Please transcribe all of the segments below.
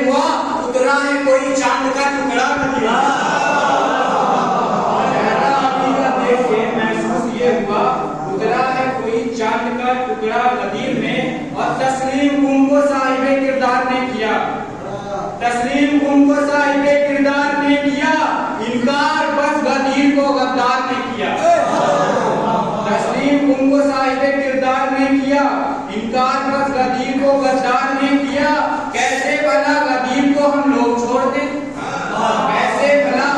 हुआ उतरा है कोई चांद का टुकड़ा नदी में। चेहरा अली का देख के महसूस ये हुआ उतरा है कोई चांद का टुकड़ा नदी में। और तस्लीम उनको साहिबे किरदार ने किया, तस्लीम उनको साहिबे किरदार ने किया, इनकार बस गदीर को गद्दार ने किया। तस्लीम उनको साहिबे किरदार ने किया, इनकार बस गदीर को गद्दार ने किया। कैसे भला गदीर को हम लोग छोड़ दें, कैसे भला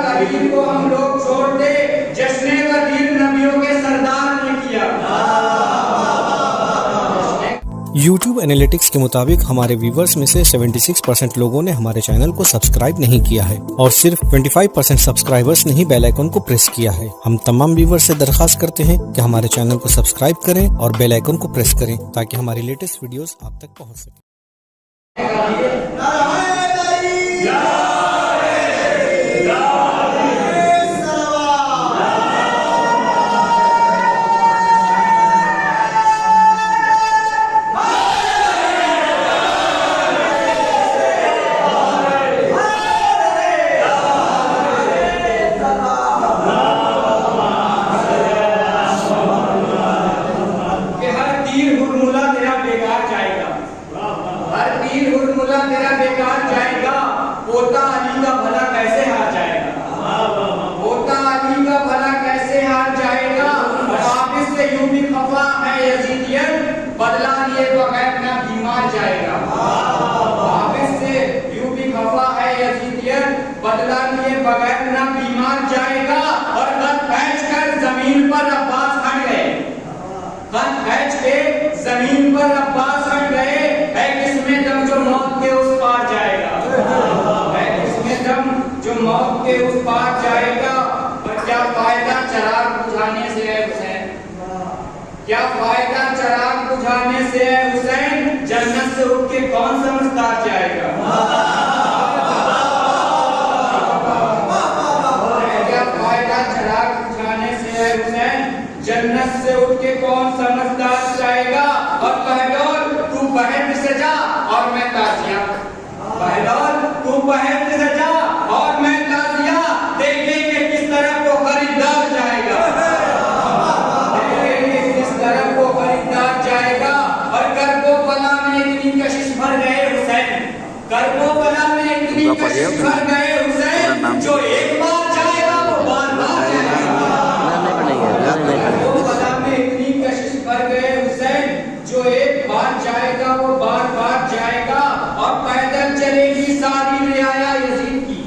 गदीर को हम लोग छोड़ दें, जश्ने गदीर नबियों के सरदार ने किया। YouTube एनालिटिक्स के मुताबिक हमारे व्यूवर्स में से 76% लोगों ने हमारे चैनल को सब्सक्राइब नहीं किया है और सिर्फ 25% सब्सक्राइबर्स ने ही बेल आइकन को प्रेस किया है। हम तमाम व्यूवर्स से दरखास्त करते हैं कि हमारे चैनल को सब्सक्राइब करें और बेल आइकन को प्रेस करें ताकि हमारी लेटेस्ट वीडियोस आप तक पहुंच सके। तेरा बेकार जाएगा, पोता अली का भला कैसे हार जाएगा, पोता अली का भला कैसे हार जाएगा। वापिस से यूं भी खफा है यजीदियत, बदला लिए बगैर ना बीमार जाएगा। वापिस से यूं भी खफा है यजीदियत, बदला लिए बगैर ना बीमार जाएगा। और कद खींच कर जमीन पर अब्बास हट गए, कद खींच के जमीन पर अब्बास हट गए। है किसमें दम जो मौत के उस पार जाएगा, है किसमें दम जो मौत के उस पार जाएगा। और क्या फायदा चराग बुझाने से है हुसैन, क्या फायदा चराग बुझाने से है हुसैन, जन्नत से उठ के कौन समझदार जाएगा। क्या फायदा चराग बुझाने से है हुसैन, जन्नत से उठ के कौन समझदार जाएगा। और पहलौर तू बहर से जा और मैं ताजिया, पहलौर तू बहर से जा और मैं ताजिया, देखेंगे किस तरह को खरीदार जाएगा, देखेंगे किस तरह को खरीदार जाएगा। और करबला में इतनी कशिश भर गए हुसैन, करबला में इतनी कशिश भर गए हुसैन, जो एक बार जाएगा वो बार बार जाएगा। करबला में इतनी कशिश भर गए हुसैन, जो एक बार जाएगा वो बार बार जाएगा। और पैदल चलेगी सारी रियाया यजीद की,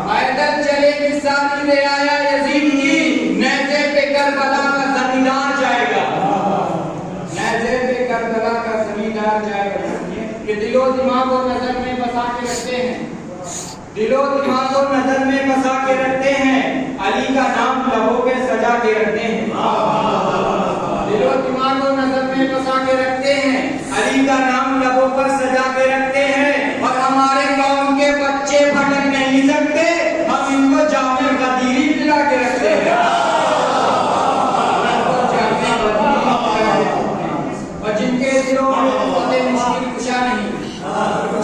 पैदल चलेगी सारी रियाया यजीद की, नेज़े पे करबला का जमींदार जाएगा, नेज़े पे करबला का जमींदार जाएगा। कि दिलो दिमाग और नजर में बसा के रखते हैं, दिलो दिमाग और नजर में बसा के रखते हैं, अली का नाम लबों पे सजा के रखते हैं, दिलो दिमाग और नजर में बसा के रखते हैं, अली का नाम लबों पर सजा के रखते हैं। और हमारे कौम के बच्चे भटक नहीं सकते, हम इनको जामे गदीरी पिला के रखते हैं, और जिनके दिलों में उल्फते मुश्किल कुशा नहीं,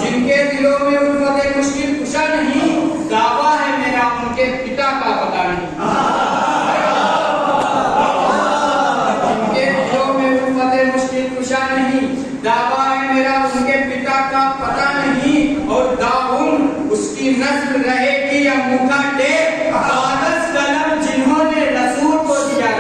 जिनके दिलों में उल्फते मुश्किल कुशा नहीं, दावा है मेरा उनके पिता का पता नहीं, नहीं दावा है मेरा उनके पिता का पता नहीं। और दाऊन उसकी नस्ल रहेगी या मुखा टेक, कागज कलम जिन्होंने रसूल को दिया,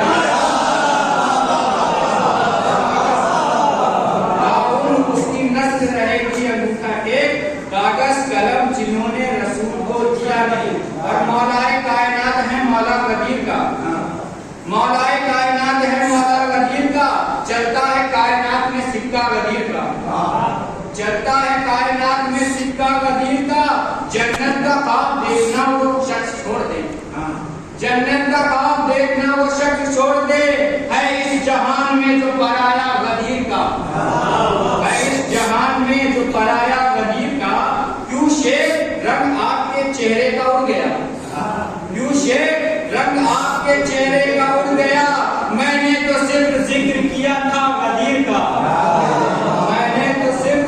दाऊन उसकी नस्ल रहेगी या मुखा टेक, कागज कलम जिन्होंने रसूल को दिया नहीं। और मौलाए कायनात है मौला गदीर का, मौलाए कायनात है मौला गदीर का, चलता है कायनात में सिक्का गदीर का, चलता है कायनात में सिक्का गदीर का। जन्नत का ख्वाब देखना वो शख्स छोड़ दे, जन्नत का ख्वाब देखना वो शख्स छोड़ दे, है इस जहान में जो पराया गदीर का, है इस जहान में जो पराया गदीर का। क्यों शेख रंग आपके चेहरे का उड़ गया, क्यों शेख रंग आपके चेहरे का उड़ गया, मैंने तो सिर्फ जिक्र किया था गदीर का, मैंने तो सिर्फ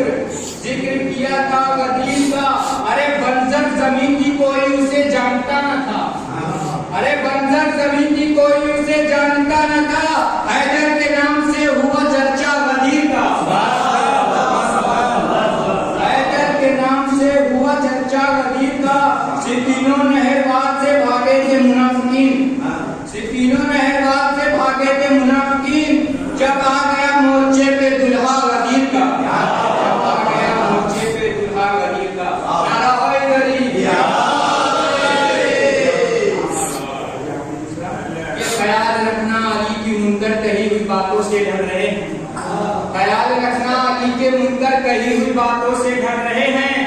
जमीन की कोई उसे जानता न था। अरे बंजर जमीन की कोई उसे जानता न था, हैदर के नाम से हुआ चर्चा गदीर का। हैदर के नाम से हुआ चर्चा गदीर का। सिद्दीनो नहरबाद से भागे थे मुनाफिकीन, सिद्दीनो नहरबाद से भागे थे मुनाफिकीन, जब आ गया मोर्चे पे दुल्हा गदीर का। जब आ गया मोर्चे पे दुल्हा गदीर का। नारा होए गदीर। ये ख्याल रखना अली की मुनकर कही हुई बातों से डर रहे हैं। ख्याल रखना अली के मुनकर कही हुई बातों से डर रहे हैं।